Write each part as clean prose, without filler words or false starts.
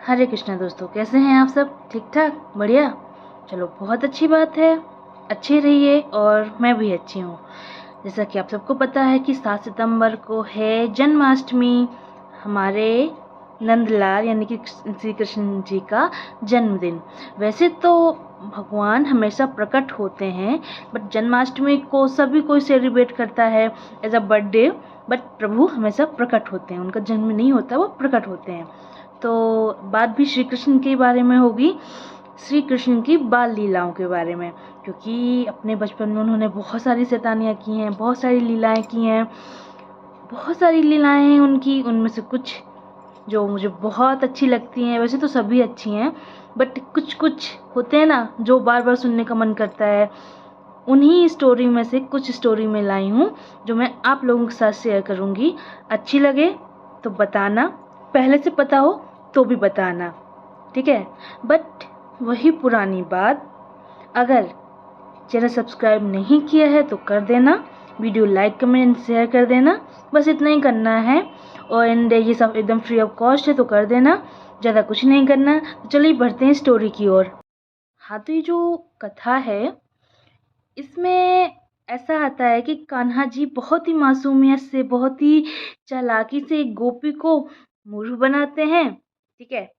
हरे कृष्णा दोस्तों, कैसे हैं आप सब? ठीक ठाक, बढ़िया। चलो, बहुत अच्छी बात है। अच्छे रहिए और मैं भी अच्छी हूँ। जैसा कि आप सबको पता है कि 7 सितंबर को है जन्माष्टमी, हमारे नंदलाल यानी कि श्री कृष्ण जी का जन्मदिन। वैसे तो भगवान हमेशा प्रकट होते हैं, बट जन्माष्टमी को सभी कोई सेलिब्रेट करता है एज अ बर्थडे। बट प्रभु हमेशा प्रकट होते हैं, उनका जन्म नहीं होता, वो प्रकट होते हैं। तो बात भी श्री कृष्ण के बारे में होगी, श्री कृष्ण की बाल लीलाओं के बारे में, क्योंकि अपने बचपन में उन्होंने बहुत सारी शैतानियाँ की हैं, बहुत सारी लीलाएं की हैं। बहुत सारी लीलाएं हैं उनकी, उनमें से कुछ जो मुझे बहुत अच्छी लगती हैं। वैसे तो सभी अच्छी हैं, बट कुछ कुछ होते हैं ना जो बार बार सुनने का मन करता है। उन्हीं स्टोरी में से कुछ स्टोरी में लाई हूँ जो मैं आप लोगों के साथ शेयर करूँगी। अच्छी लगे तो बताना, पहले से पता हो तो भी बताना, ठीक है? बट वही पुरानी बात, अगर चैनल सब्सक्राइब नहीं किया है तो कर देना, वीडियो लाइक कमेंट शेयर कर देना, बस इतना ही करना है। और ये सब एकदम फ्री ऑफ कॉस्ट है, तो कर देना, ज़्यादा कुछ नहीं करना। तो चलिए बढ़ते हैं स्टोरी की ओर। हाँ, तो ये जो कथा है इसमें ऐसा आता है कि कान्हा जी बहुत ही मासूमियत से, बहुत ही चालाकी से एक गोपी को मूर्ख बनाते हैं, ठीक है?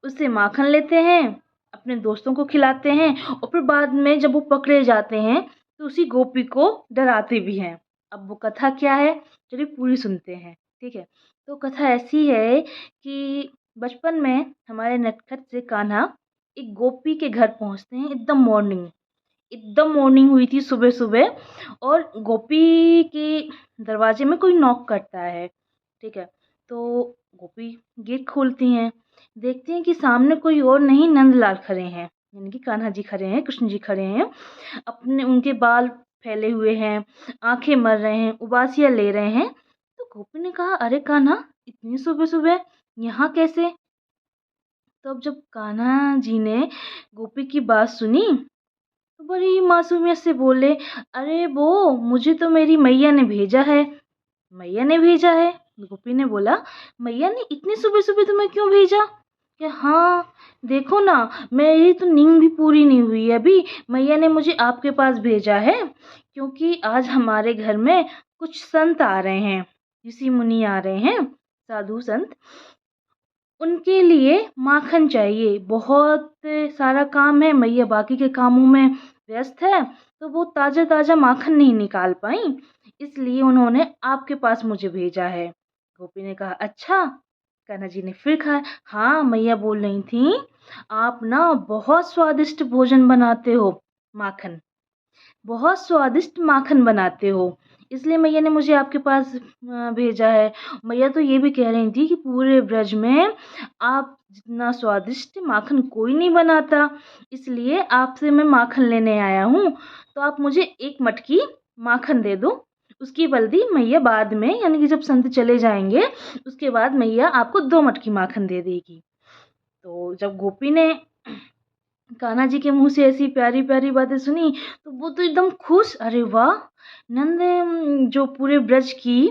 उससे माखन लेते हैं, अपने दोस्तों को खिलाते हैं, और फिर बाद में जब वो पकड़े जाते हैं तो उसी गोपी को डराते भी हैं। अब वो कथा क्या है, चलिए पूरी सुनते हैं, ठीक है? तो कथा ऐसी है कि बचपन में हमारे नटखट से कान्हा एक गोपी के घर पहुंचते हैं एकदम मॉर्निंग हुई थी, सुबह सुबह। और गोपी के दरवाजे में कोई नॉक करता है, ठीक है? तो गोपी गेट खोलती हैं, देखती हैं कि सामने कोई और नहीं, नंदलाल खड़े हैं, यानी कि कान्हा जी खड़े हैं, कृष्ण जी खड़े हैं। अपने उनके बाल फैले हुए हैं, आंखें मर रहे हैं, उबासियां ले रहे हैं। तो गोपी ने कहा, अरे कान्हा, इतनी सुबह सुबह यहाँ कैसे? तो अब जब कान्हा जी ने गोपी की बात सुनी तो बड़ी मासूमियत से बोले, अरे वो मुझे तो मेरी मैया ने भेजा है। मैया ने भेजा है? गोपी ने बोला, मैया ने इतनी सुबह सुबह तुम्हें क्यों भेजा? क्या? हाँ, देखो ना, मेरी तो नींद भी पूरी नहीं हुई है अभी, मैया ने मुझे आपके पास भेजा है, क्योंकि आज हमारे घर में कुछ संत आ रहे हैं, ऋषि मुनि आ रहे हैं, साधु संत। उनके लिए माखन चाहिए, बहुत सारा काम है, मैया बाकी के कामों में व्यस्त है, तो वो ताज़ा ताज़ा माखन नहीं निकाल पाई, इसलिए उन्होंने आपके पास मुझे भेजा है। गोपी ने कहा, अच्छा? कान्हा जी ने फिर कहा, हाँ, मैया बोल रही थी आप ना बहुत स्वादिष्ट भोजन बनाते हो, माखन, बहुत स्वादिष्ट माखन बनाते हो, इसलिए मैया ने मुझे आपके पास भेजा है। मैया तो ये भी कह रही थी कि पूरे ब्रज में आप जितना स्वादिष्ट माखन कोई नहीं बनाता, इसलिए आपसे मैं माखन लेने आया हूँ। तो आप मुझे एक मटकी माखन दे दो, उसकी बल्दी मैया बाद में, यानी कि जब संत चले जाएंगे उसके बाद मैया आपको 2 मटकी माखन दे देगी। तो जब गोपी ने कान्हा जी के मुंह से ऐसी प्यारी प्यारी बातें सुनी तो वो तो एकदम खुश। अरे वाह! नंद जो पूरे ब्रज की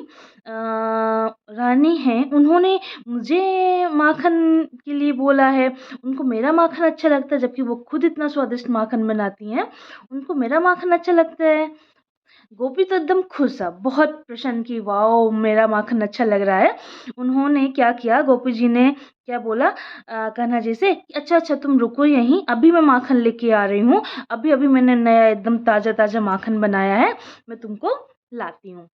रानी हैं, उन्होंने मुझे माखन के लिए बोला है। उनको मेरा माखन अच्छा लगता है, जबकि वो खुद इतना स्वादिष्ट माखन बनाती हैं, उनको मेरा माखन अच्छा लगता है। गोपी तो एकदम खुश है, बहुत प्रसन्न की, वाओ, मेरा माखन अच्छा लग रहा है। उन्होंने क्या किया, गोपी जी ने क्या बोला कान्हा जी से, अच्छा अच्छा तुम रुको यहीं, अभी मैं माखन लेके आ रही हूँ, अभी अभी मैंने नया एकदम ताज़ा ताज़ा माखन बनाया है, मैं तुमको लाती हूँ।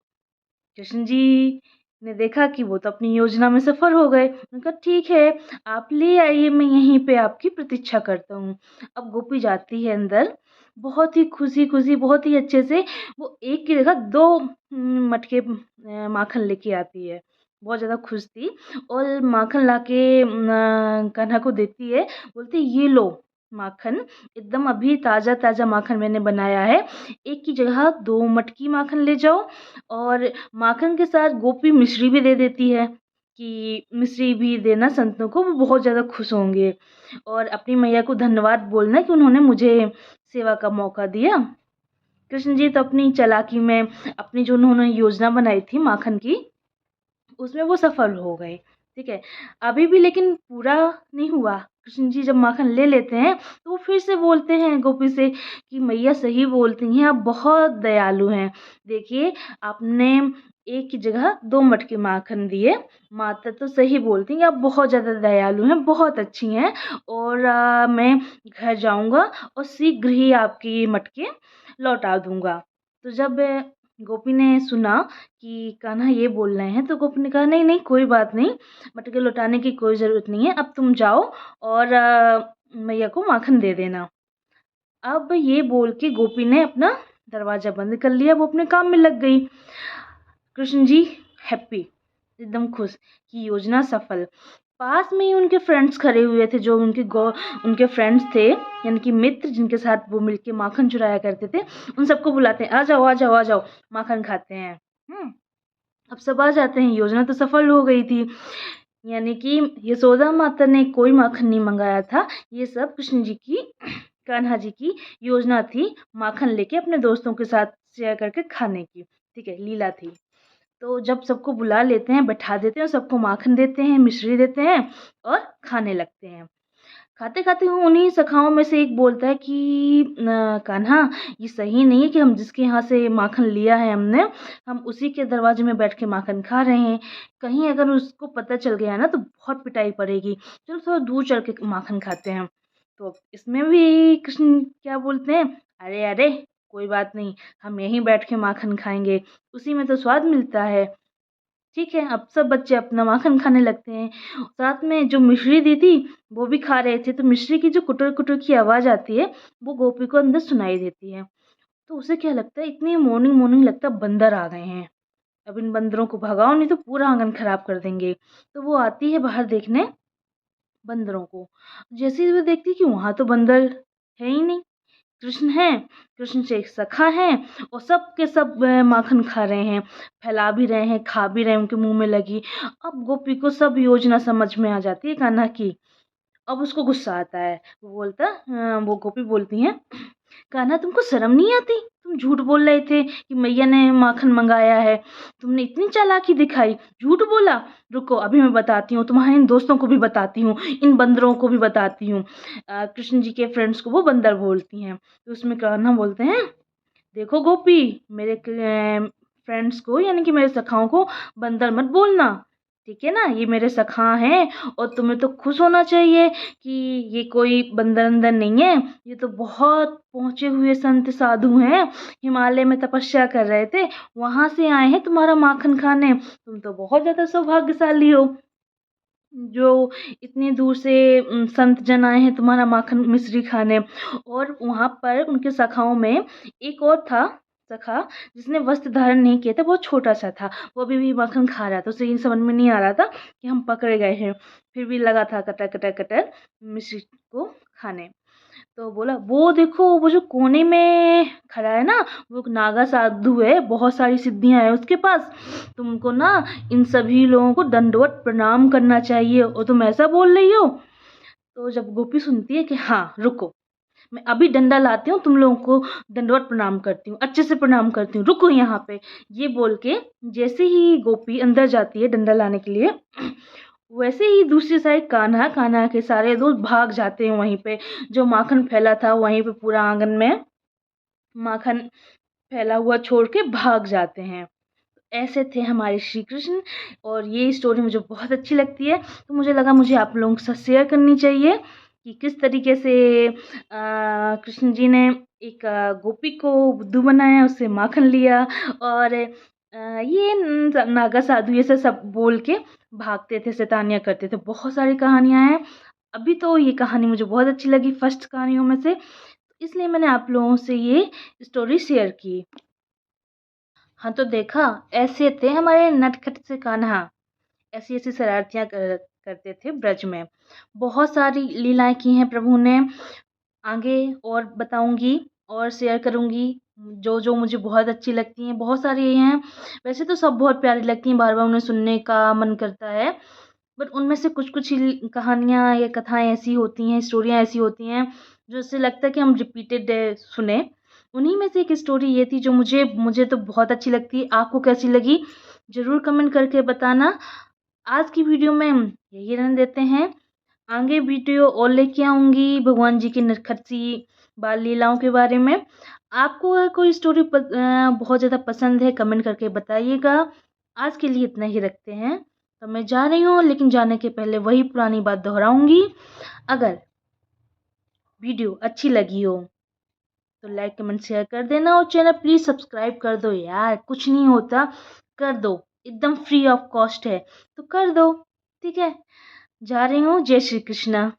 कृष्ण जी ने देखा कि वो तो अपनी योजना में सफल हो गए। उनका, ठीक है, आप ले आइए, मैं यहीं पे आपकी प्रतीक्षा करता हूँ। अब गोपी जाती है अंदर, बहुत ही खुशी खुशी, बहुत ही अच्छे से वो एक की जगह 2 मटके माखन लेके आती है। बहुत ज़्यादा खुश थी और माखन लाके कान्हा को देती है, बोलती है, ये लो माखन, एकदम अभी ताज़ा ताज़ा माखन मैंने बनाया है, एक की जगह 2 मटकी माखन ले जाओ। और माखन के साथ गोपी मिश्री भी दे देती है कि मिश्री भी देना संतों को, वो बहुत ज़्यादा खुश होंगे। और अपनी मैया को धन्यवाद बोलना कि उन्होंने मुझे सेवा का मौका दिया। कृष्ण जी तो अपनी चालाकी में, अपनी जो उन्होंने योजना बनाई थी माखन की, उसमें वो सफल हो गए। ठीक है। अभी भी लेकिन पूरा नहीं हुआ। कृष्ण जी जब माखन ले लेते हैं तो वो फिर से बोलते हैं गोपी से कि मैया सही बोलती हैं, आप बहुत दयालु हैं। देखिए, आपने एक की जगह 2 मटके माखन दिए। माता तो सही बोलती हैं, आप बहुत ज़्यादा दयालु हैं, बहुत अच्छी हैं, और मैं घर जाऊँगा और शीघ्र ही आपके ये मटके लौटा दूँगा। तो जब गोपी ने सुना कि कान्हा ये बोल रहे हैं, तो गोपी ने कहा, नहीं नहीं कोई बात नहीं, मटके लौटाने की कोई ज़रूरत नहीं है, अब तुम जाओ और मैया को माखन दे देना। अब ये बोल के गोपी ने अपना दरवाज़ा बंद कर लिया, वो अपने काम में लग गई। कृष्ण जी हैप्पी, एकदम खुश कि योजना सफल। पास में ही उनके फ्रेंड्स खड़े हुए थे, जो उनके फ्रेंड्स थे, यानी कि मित्र, जिनके साथ वो मिलके माखन चुराया करते थे। उन सबको बुलाते हैं, आ जाओ आ जाओ आ जाओ, माखन खाते हैं। अब सब आ जाते हैं। योजना तो सफल हो गई थी, यानी कि यशोदा माता ने कोई माखन नहीं मंगाया था। ये सब कृष्ण जी की, कान्हा जी की योजना थी, माखन लेके अपने दोस्तों के साथ शेयर करके खाने की। ठीक है, लीला थी। तो जब सबको बुला लेते हैं, बैठा देते हैं, सबको माखन देते हैं, मिश्री देते हैं और खाने लगते हैं। खाते खाते उन्हीं सखाओं में से एक बोलता है कि कान्हा, ये सही नहीं है कि हम जिसके यहाँ से माखन लिया है हमने, हम उसी के दरवाजे में बैठ के माखन खा रहे हैं। कहीं अगर उसको पता चल गया ना तो बहुत पिटाई पड़ेगी। चलो थोड़ा दूर चल के माखन खाते हैं। तो इसमें भी कृष्ण क्या बोलते हैं, अरे अरे कोई बात नहीं, हम यहीं बैठ के माखन खाएंगे, उसी में तो स्वाद मिलता है। ठीक है, अब सब बच्चे अपना माखन खाने लगते हैं। साथ में जो मिश्री दी थी वो भी खा रहे थे, तो मिश्री की जो कुटर कुटर की आवाज़ आती है वो गोपी को अंदर सुनाई देती है। तो उसे क्या लगता है, इतनी मॉर्निंग मॉर्निंग लगता है बंदर आ गए हैं, अब इन बंदरों को भगाओ नहीं तो पूरा आंगन खराब कर देंगे। तो वो आती है बाहर देखने बंदरों को। जैसे ही वो देखती है कि वहाँ तो बंदर है ही नहीं, कृष्ण हैं, कृष्ण से एक सखा हैं, और सब के सब माखन खा रहे हैं, फैला भी रहे हैं, खा भी रहे हैं, उनके मुंह में लगी। अब गोपी को सब योजना समझ में आ जाती है कान्हा की। अब उसको गुस्सा आता है, वो गोपी बोलती हैं, कान्हा तुमको शर्म नहीं आती, तुम झूठ बोल रहे थे कि मैया ने माखन मंगाया है, तुमने इतनी चालाकी दिखाई, झूठ बोला। रुको अभी मैं बताती हूँ, तुम्हारे इन दोस्तों को भी बताती हूँ, इन बंदरों को भी बताती हूँ। कृष्ण जी के फ्रेंड्स को वो बंदर बोलती हैं। तो उसमें कान्हा बोलते हैं, देखो गोपी, मेरे फ्रेंड्स को यानी कि मेरे सखाओं को बंदर मत बोलना, ठीक है ना, ये मेरे सखा हैं, और तुम्हें तो खुश होना चाहिए कि ये कोई बंदर अंदर नहीं है, ये तो बहुत पहुँचे हुए संत साधु हैं, हिमालय में तपस्या कर रहे थे, वहाँ से आए हैं तुम्हारा माखन खाने, तुम तो बहुत ज़्यादा सौभाग्यशाली हो जो इतनी दूर से संत जन आए हैं तुम्हारा माखन मिश्री खाने। और वहाँ पर उनके सखाओं में एक और था सखा, जिसने वस्त्र धारण नहीं किया था, बहुत छोटा सा था, वो अभी भी माखन खा रहा था, उसे ये समझ में नहीं आ रहा था कि हम पकड़े गए हैं, फिर भी लगा था कटर कटर कटर मिश्री को खाने। तो बोला, वो देखो वो जो कोने में खड़ा है ना, वो एक नागा साधु है, बहुत सारी सिद्धियां हैं उसके पास, तुमको ना इन सभी लोगों को दंडवत प्रणाम करना चाहिए, और तुम ऐसा बोल रही हो। तो जब गोपी सुनती है कि हाँ रुको, मैं अभी डंडा लाती हूँ, तुम लोगों को दंडवत प्रणाम करती हूँ, अच्छे से प्रणाम करती हूँ, रुको यहाँ पे, ये बोल के जैसे ही गोपी अंदर जाती है डंडा लाने के लिए, वैसे ही दूसरी साइड कान्हा, कान्हा के सारे दोस्त भाग जाते हैं वहीं पे, जो माखन फैला था वहीं पे पूरा आंगन में माखन फैला हुआ छोड़ के भाग जाते हैं। ऐसे थे हमारे श्री कृष्ण, और ये स्टोरी मुझे बहुत अच्छी लगती है, तो मुझे लगा मुझे आप लोगों के साथ शेयर करनी चाहिए कि किस तरीके से कृष्ण जी ने एक गोपी को बुद्धू बनाया, उससे माखन लिया, और ये नागा साधु ये सब बोल के भागते थे, शैतानियाँ करते थे। बहुत सारी कहानियाँ हैं, अभी तो ये कहानी मुझे बहुत अच्छी लगी फर्स्ट कहानियों में से, इसलिए मैंने आप लोगों से ये स्टोरी शेयर की। हाँ, तो देखा, ऐसे थे हमारे नटखट से कान्हा, ऐसी ऐसी शरारतियाँ करते थे ब्रज में। बहुत सारी लीलाएं की हैं प्रभु ने, आगे और बताऊंगी और शेयर करूंगी, जो जो मुझे बहुत अच्छी लगती हैं, बहुत सारी हैं, वैसे तो सब बहुत प्यारी लगती हैं, बार बार उन्हें सुनने का मन करता है, बट उनमें से कुछ कुछ ही कहानियाँ या कथाएं ऐसी होती हैं, स्टोरियाँ ऐसी होती हैं जो इससे लगता है कि हम रिपीटेड सुने। उन्हीं में से एक स्टोरी ये थी जो मुझे मुझे तो बहुत अच्छी लगती है। आपको कैसी लगी ज़रूर कमेंट करके बताना। आज की वीडियो में हम यही रहने देते हैं। आगे वीडियो और लेके आऊँगी भगवान जी की नरखसी बाल लीलाओं के बारे में। आपको अगर कोई स्टोरी बहुत ज़्यादा पसंद है कमेंट करके बताइएगा। आज के लिए इतना ही रखते हैं। तो मैं जा रही हूँ, लेकिन जाने के पहले वही पुरानी बात दोहराऊँगी। अगर वीडियो अच्छी लगी हो तो लाइक कमेंट शेयर कर देना और चैनल प्लीज़ सब्सक्राइब कर दो यार, कुछ नहीं होता, कर दो, एकदम फ्री ऑफ कॉस्ट है, तो कर दो। ठीक है, जा रही हूँ। जय श्री कृष्णा।